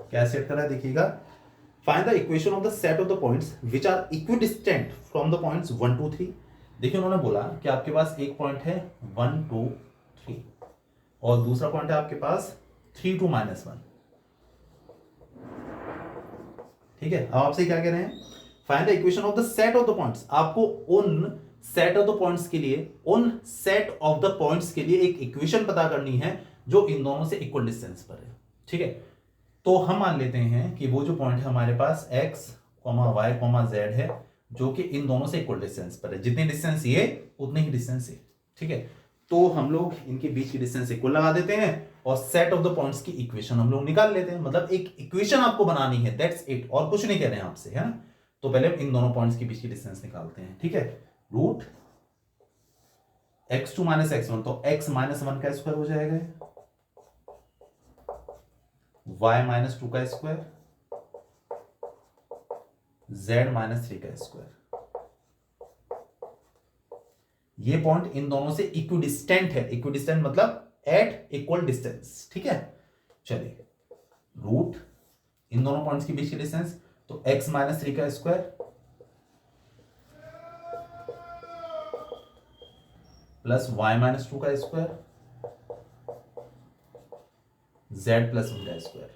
क्या सेट करा है देखिएगा, find the equation of the set of the points which are equidistant from the points 1 2 3। देखिए उन्होंने बोला कि आपके पास एक पॉइंट है 1 2 3 और दूसरा पॉइंट है आपके पास 3 2 -1। ठीक है, अब आपसे क्या कह रहे हैं, find the equation of the set of the points. आपको उन सेट ऑफ द पॉइंट्स के लिए, उन सेट ऑफ द पॉइंट्स के लिए एक इक्वेशन पता करनी है जो इन दोनों से इक्वल डिस्टेंस पर है। ठीक है, तो हम मान लेते हैं कि वो जो पॉइंट है हमारे पास x, y, z है, जो कि इन दोनों से इक्वल डिस्टेंस पर है। जितनी डिस्टेंस ये उतनी ही डिस्टेंस ये। ठीक है, तो हम लोग इनके बीच की डिस्टेंस इक्वल लगा देते हैं और सेट ऑफ द पॉइंट्स की इक्वेशन हम लोग निकाल लेते हैं। मतलब एक इक्वेशन आपको बनानी है, दैट्स इट, और कुछ नहीं कह रहे हैं आपसे, है ना। तो पहले इन दोनों पॉइंट्स के बीच की डिस्टेंस निकालते हैं। ठीक है, रूट x2 - x1, तो x -1 का स्क्वायर हो जाएगा, y -2 का स्क्वायर, z -3 का स्क्वायर। ये पॉइंट इन दोनों से इक्विडिस्टेंट है। इक्विडिस्टेंट मतलब एट इक्वल डिस्टेंस। ठीक है, चलिए रूट इन दोनों पॉइंट्स के बीच की डिस्टेंस, तो x -3 का स्क्वायर प्लस y -2 का स्क्वायर, z +1 का स्क्वायर।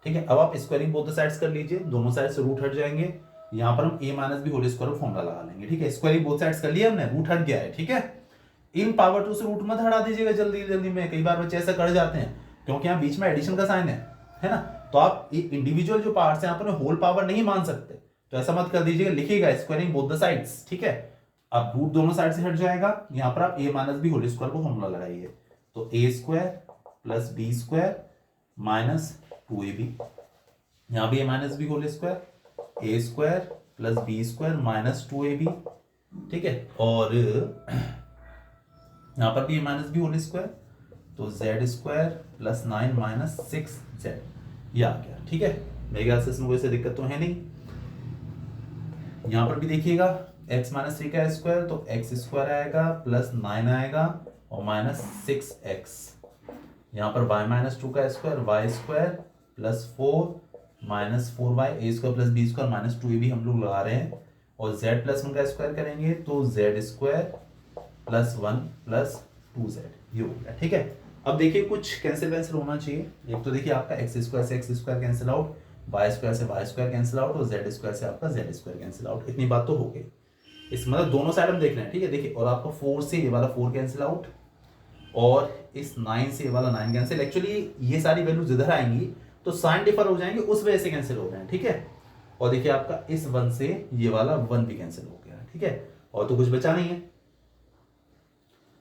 ठीक है, अब आप स्क्वायरिंग बोथ द साइड्स कर लीजिए, दोनों साइड से रूट हट जाएंगे। यहां पर हम a - b whole square formula लगा लेंगे। ठीक है, स्क्वायरिंग बोथ साइड्स कर लिया हमने, रूट हट गया है। ठीक है, इन पावर 2 से रूट मत हटा दीजिएगा जल्दी जल्दी में, कई बार बच्चे ऐसा कर जाते हैं क्योंकि यहाँ बीच में एडिशन का साइन है ना। तो आप इंडिविजुअल जो पार्ट्स हैं यहाँ पर होल पावर नहीं मान सकते, तो ऐसा मत कर दीजिएगा, लिखिएगा स्क्वायरिंग बोथ द साइड्स। ठीक है, अब रूट दोनों साइड से हट जाएगा, यहाँ पर आप a - b होल स्क्वायर को फॉर्मूला लगाइए, तो a² + b² - 2ab। यहां भी a - b whole square, a² + b² - 2ab। ठीक है, और यहां पर भी a - b होल स्क्वायर, तो z² + 9 - 6z, ये आ गया। ठीक है, मेरे ख्याल से इसमें कोई ऐसी दिक्कत तो है नहीं। यहां पर भी देखिएगा x -3 का स्क्वायर, तो x² आएगा प्लस 9 आएगा और -6x। यहाँ पर y माइनस टू का square Y square plus 4 minus 4y A square plus B square minus 2 भी हम लोग लगा रहे हैं, और z प्लस 1 का स्क्वायर करेंगे तो z square plus 1 plus 2z ये हो गया। ठीक है, अब देखिए कुछ कैंसिल होना चाहिए। एक तो देखिए आपका एक्स स्क्वायर से x square cancel out, y square से वाई स्क्वायर कैंसिल आउट, और जेड स्क्वायर से आपका जेड स्क्वायर कैंसिल आउट। इतनी बात तो हो गई, इस मतलब दोनों साइड हम देख रहे हैं। ठीक है, देखिए और आपका 4 से ये वाला 4 कैंसिल आउट, और इस 9 से ये वाला 9 कैंसिल। एक्चुअली ये सारी वैल्यूज इधर आएंगी तो साइन डिफर हो जाएंगे, उस वजह से कैंसिल हो रहे हैं। ठीक है, और देखिए आपका इस 1 से ये वाला 1 भी कैंसिल हो गया। ठीक है, और तो कुछ बचा नहीं है।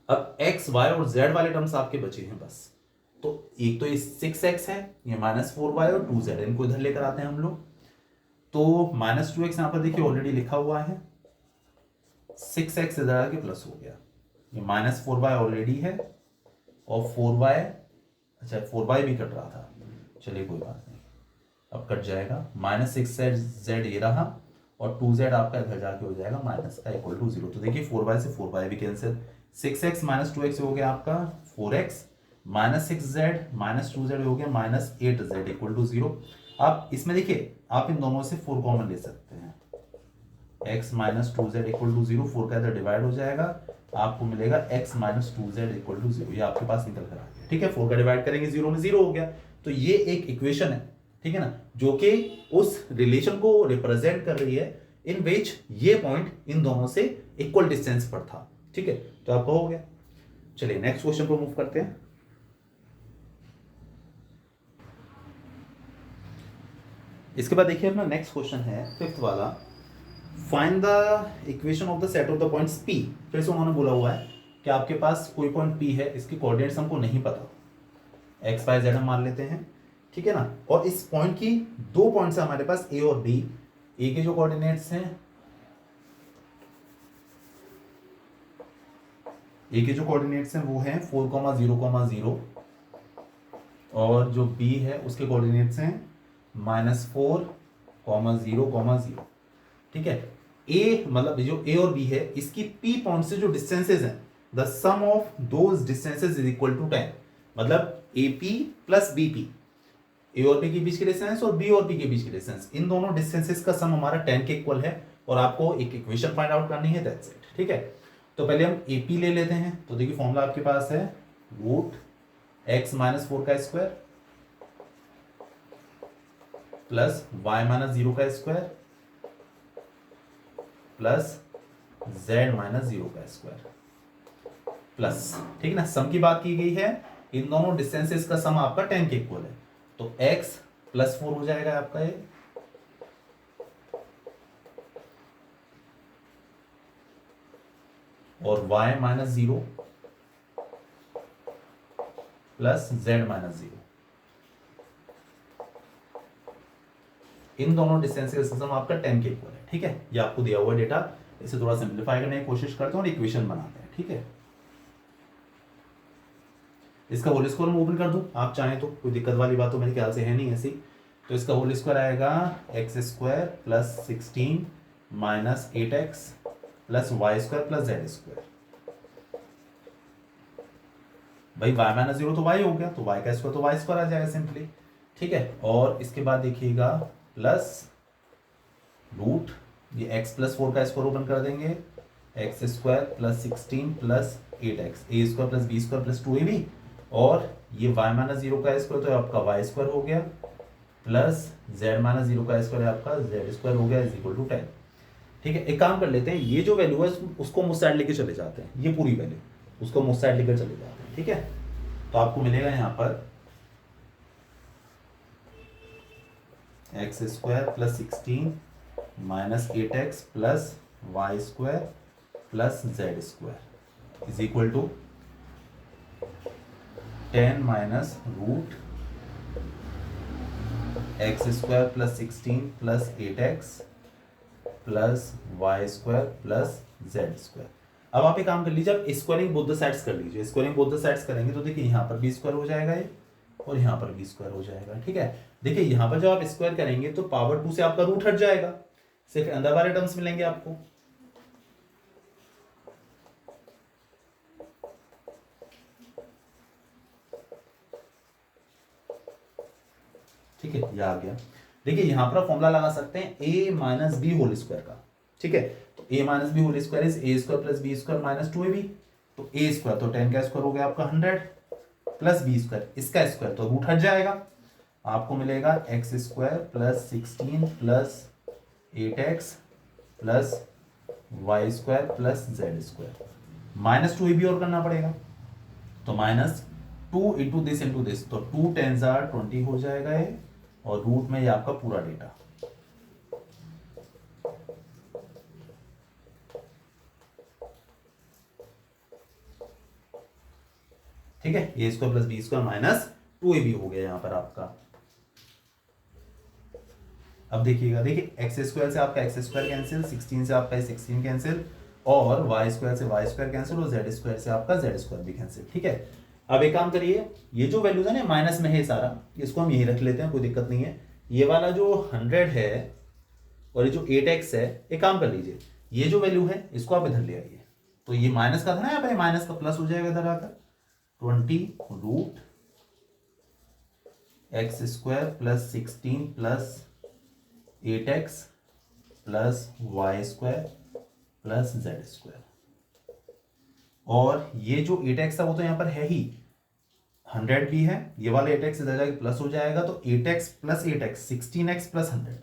अब x, y और z वाले टर्म्स आपके बचे हैं बस। तो एक तो ये 6x है, ये -4y और 2z, इनको इधर लेकर आते हैं हम लोग। तो -2x यहां पर देखिए ऑलरेडी लिखा हुआ है, 6x इधर आके प्लस हो गया, ये -4y ऑलरेडी है, और 4y, अच्छा 4y भी कट रहा था, चलिए कोई बात नहीं, अब कट जाएगा। -6z ये रहा, और 2z आपका इधर जाके हो जाएगा माइनस का इक्वल टू 0। तो देखिए 4y से 4y भी कैंसिल, 6x माइनस 2x हो गया आपका 4x, -6z माइनस 2z हो गया -8z इक्वल टू 0। आप इसमें देखिए आप इन दोनों से 4 कॉमन ले सकते हैं, x minus 2z equal to 0, 4 का इधर डिवाइड हो जाएगा, आपको मिलेगा x minus 2z equal to 0, ये आपके पास निकल कर आ गया। ठीक है, 4 का डिवाइड करेंगे 0 में 0 हो गया। तो ये एक इक्वेशन है, ठीक है ना, जो कि उस रिलेशन को रिप्रेजेंट कर रही है इन विच ये पॉइंट इन दोनों से इक्वल डिस्टेंस पर था। ठीक है, तो आपका हो गया। चलिए नेक्स्ट क्वेश्चन पर मूव करते हैं। इसके बाद देखिए अपना नेक्स्ट क्वेश्चन है फिफ्थ वाला, find the equation of the set of the points P। फिर से उन्होंने बोला हुआ है कि आपके पास कोई पॉइंट P है, इसकी कोऑर्डिनेट्स हमको नहीं पता, x y z हम मान लेते हैं, ठीक है ना, और इस पॉइंट की दो पॉइंट्स है हमारे पास A और B। A के जो कोऑर्डिनेट्स हैं, A के जो कोऑर्डिनेट्स हैं वो हैं 4,0,0, और जो B है उसके कोऑर्डिनेट्स हैं -4,0,0। ठीक है, A मतलब जो A और B है इसकी P पॉइंट से जो डिस्टेंसेस हैं, the sum of those distances is equal to 10, मतलब AP प्लस BP, A और B के बीच की डिस्टेंस और B और B के बीच की डिस्टेंस, इन दोनों डिस्टेंसेस का सम हमारा 10 के इक्वल है, और आपको एक इक्वेशन फाइंड आउट करनी है, दैट्स इट। ठीक है, तो पहले हम AP ले लेते हैं। तो देखिए फॉर्मूला आपके पास है √x माइनस 4 का स्क्वायर प्लस y माइनस 0 का स्क्वायर प्लस z माइनस 0 का स्क्वायर प्लस, ठीक है ना, सम की बात की गई है, इन दोनों डिस्टेंसेस का सम आपका 10 के इक्वल है, तो x प्लस 4 हो जाएगा आपका ये, और y minus 0 plus z minus 0, इन दोनों डिस्टेंसेस का सम आपका 10 के इक्वल है। ठीक है, ये आपको दिया हुआ डेटा, इसे थोड़ा सिंप्लीफाई करने की कोशिश करते हैं और इक्वेशन बनाते हैं। ठीक है, इसका होल स्क्वायर मैं ओपन कर दूं, आप चाहें तो, कोई दिक्कत वाली बात तो मेरे ख्याल से है नहीं ऐसी। तो इसका होल स्क्वायर आएगा x square plus 16 minus 8x plus y square plus z square. भाई y माइनस 0 तो y हो गया, तो y का स्क्वायर तो y स्क्वायर आ जाएगा सिंपली। ठीक है, और इसके बाद देखिएगा प्लस रूट, ये x प्लस 4 का स्क्वायर ओपन कर देंगे, X square plus 16 plus 8x, A square plus B square plus 2ab, और ये y माइनस 0 का स्क्वायर तो आपका y स्क्वायर हो गया, प्लस z माइनस 0 का स्क्वायर आपका z स्क्वायर हो गया इज इक्वल टू 10। ठीक है, एक काम कर लेते हैं, ये जो वैल्यू है उसको मुझ साइड लेके चले जाते हैं, ये पूरी वैल्यू उसको मुझ साइड लेकर चले जाते हैं। ठीक है, तो आपको मिलेगा यहाँ पर x square plus 16 minus 8x plus y square plus z square is equal to 10 minus root x square plus 16 plus 8x plus y square plus z square. अब आप एक काम कर लीजिए, आप स्क्वायरिंग बोथ द साइड्स कर लीजिए। Squaring both the sides करेंगे तो देखिए यहाँ पर भी स्क्वायर हो जाएगा ये, और यहाँ पर भी स्क्वायर हो जाएगा। ठीक है, देखिए यहाँ पर जब आप स्क्वायर करेंगे तो पावर 2 से आपका रूट हट जाएगा, सिर्फ अंदर वाले टर्म्स मिलेंगे आपको। ठीक है, ये आ गया। देखिए यहाँ पर फॉर्मूला लगा सकते हैं a minus b whole square का, ठीक है। तो a minus b whole square is a square plus B square minus 2ab। तो a स्क्वायर तो 10 का स्क्वायर हो गया आपका 100 प्लस बी स्क्वायर, इसका स्क्वायर तो रूट हट जाएगा, आपको मिलेगा x square plus 16 plus 8x plus y square plus z square minus 2ab और करना पड़ेगा, तो माइनस 2 इंटू दिस, तो 2 टेंस आर 20 हो जाएगा ये, और रूट में ये आपका पूरा डेटा। ठीक है, A square plus B square minus 2ab हो गया यहां पर आपका। अब देखिएगा, देखिए एक्स स्क्वायर से आपका एक्स स्क्वायर कैंसिल, 16 से आपका 16 कैंसिल, और वाई स्क्वायर से वाई स्क्वायर कैंसिल, और जेड स्क्वायर से आपका जेड स्क्वायर भी कैंसिल। ठीक है, अब एक काम करिए, ये जो वैल्यूज है ना माइनस में है सारा, इसको हम यही रख लेते हैं, कोई दिक्कत नहीं है। ये वाला जो 100 है और ये जो 8x है, एक काम कर लीजिए, ये जो वैल्यू है इसको आप इधर ले आइए, तो ये माइनस का था ना यहाँ पे, माइनस का प्लस हो जाएगा इधर आकर, 20 root x square plus 16 plus 8x plus y square plus z square. और ये जो 8x था वो तो यहां पर है ही, 100 भी है, ये वाला 8x इधर जाके प्लस हो जाएगा, तो 8x plus 8x 16x plus 100,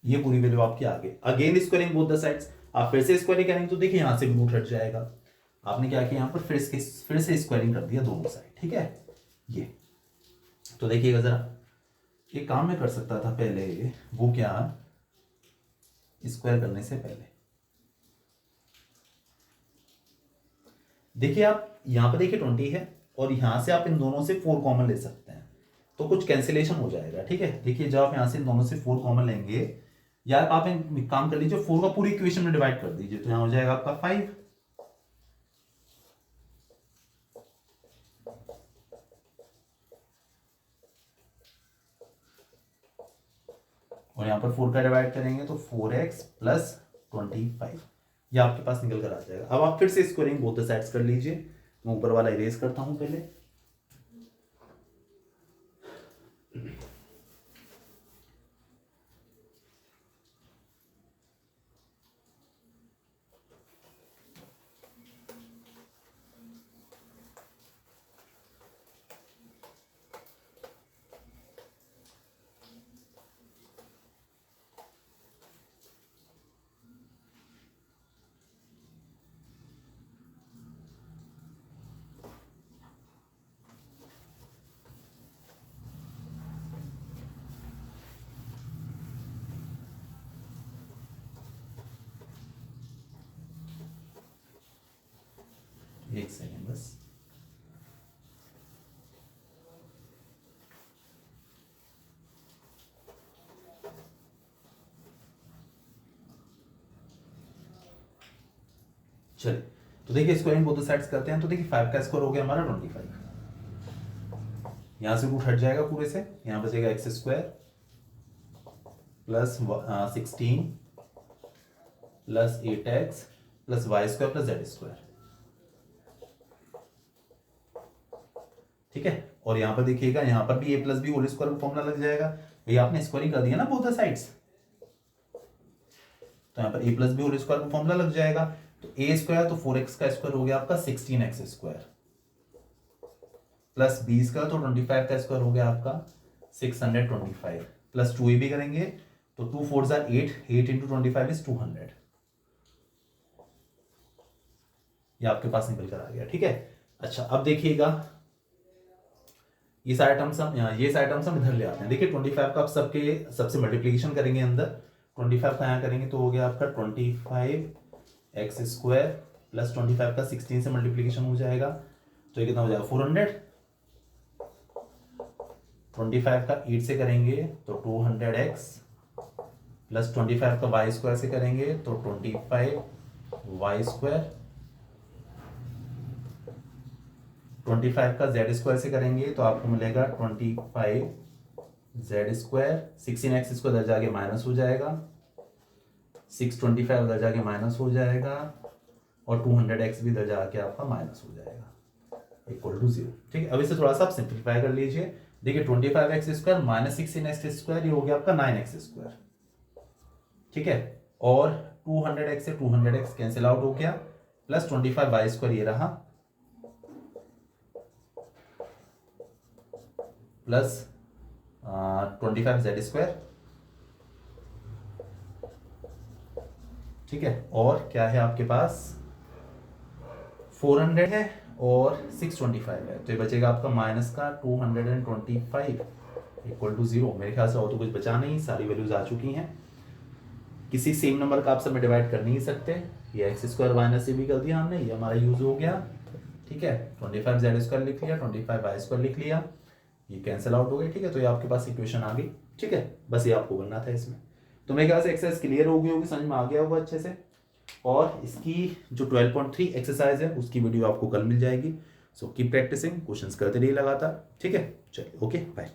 ये पूरी वैल्यू आपकी आ गई। Again squaring both the sides, आप फिर से स्क्वायरिंग करेंगे तो देखिए यहां से भी रूट हट जाएगा, आपने क्या किया यहां पर फिर से स्क्वायरिंग कर दिया दोनों साइड। ठीक है, ये तो देखिएगा जरा, एक काम में कर सकता था पहले, वो क्या, स्क्वायर करने से पहले देखिए आप यहां पर देखिए 20 है, और यहां से आप इन दोनों से 4 कॉमन ले सकते हैं, तो कुछ कैंसिलेशन हो जाएगा। ठीक है, देखिए जब आप यहां से इन दोनों से 4 कॉमन लेंगे, या आप एक काम कर लीजिए, 4 का पूरी इक्वेशन में डिवाइड कर दीजिए, तो यहां हो जाएगा आपका 5, और यहां पर 4 का डिवाइड करेंगे तो 4x प्लस 25, ये आपके पास निकल कर आ जाएगा। अब आप फिर से स्क्वायरिंग बोथ साइड्स कर लीजिए, मैं ऊपर वाला इरेज करता हूं पहले। एक सेकेंड बस, चलिए तो देखिए स्क्वायरिंग बोथ साइड्स करते हैं, तो देखिए 5 का स्क्वायर हो गया हमारा 25, यहां से रूट हट जाएगा पूरे से, यहां बचेगा x square plus 16 plus 8x plus y square plus z square. ठीक है, और यहां पर देखिएगा, यहां पर भी a plus b whole square का फॉर्मूला लग जाएगा, भैया आपने स्क्वायरिंग कर दिया ना बोथ साइड्स, तो यहां पर a plus b whole square का फॉर्मूला लग जाएगा, तो a स्क्वायर तो 4x का स्क्वायर हो गया आपका 16x square plus b square तो 25 का स्क्वायर हो गया आपका 625 प्लस 2ab करेंगे तो 2 4 8, 8 इंटू 25 इज 200, ये आपके पास निकल कर आ गया। ठीक है, अच्छा अब देखिएगा, ये सारे टर्म्स हम इधर ले आते हैं। देखिए 25 का आप सबसे मल्टीप्लीकेशन करेंगे अंदर, 25 का यहाँ करेंगे तो हो गया आपका 25x स्क्वायर प्लस 25 का 16 से मल्टीप्लीकेशन हो जाएगा, तो ये कितना हो जाएगा 400, 25 का 8 से करेंगे तो 200x प्लस 25 का वाई स्क्वायर से करेंगे तो 25 वाई स्क्वायर, 25 का जेड स्क्वायर से करेंगे तो आपको मिलेगा 25 जेड स्क्वायर, 16x इसको इधर जाके माइनस हो जाएगा, 625 इधर जाके माइनस हो जाएगा, और 200x भी इधर जाके आपका माइनस हो जाएगा, इक्वल टू 0। ठीक है, अब इसे थोड़ा सा आप सिंप्लीफाई कर लीजिए। देखिए 25x² माइनस 16x² ये हो गया आपका 9x²। ठीक है, और 200x से 200x कैंसिल आउट हो गया, प्लस 25y² ये रहा, प्लस 25z²। ठीक है, और क्या है आपके पास 400 है और 625 है, तो ये बचेगा आपका माइनस का 225 इक्वल टू 0। मेरे ख्याल से और तो कुछ बचा नहीं, सारी वैल्यूज आ चुकी हैं। किसी सेम नंबर का आप सब में डिवाइड कर नहीं सकते, ये x² माइनस से भी कर दिया हमने, ये हमारा यूज हो गया। ठीक है, 25z² लिख लिया, 25y² लिख लिया, ये कैंसिल आउट हो गए। ठीक है, तो ये आपके पास इक्वेशन आ गई। ठीक है, बस ये आपको करना था इसमें। तो मेरे ख्याल से एक्सरसाइज क्लियर हो गई होगी, समझ में आ गया होगा अच्छे से। और इसकी जो 12.3 एक्सरसाइज है उसकी वीडियो आपको कल मिल जाएगी। सो कीप प्रैक्टिसिंग, क्वेश्चंस करते रहिए लगातार। ठीक है, चलिए, ओके, बाय।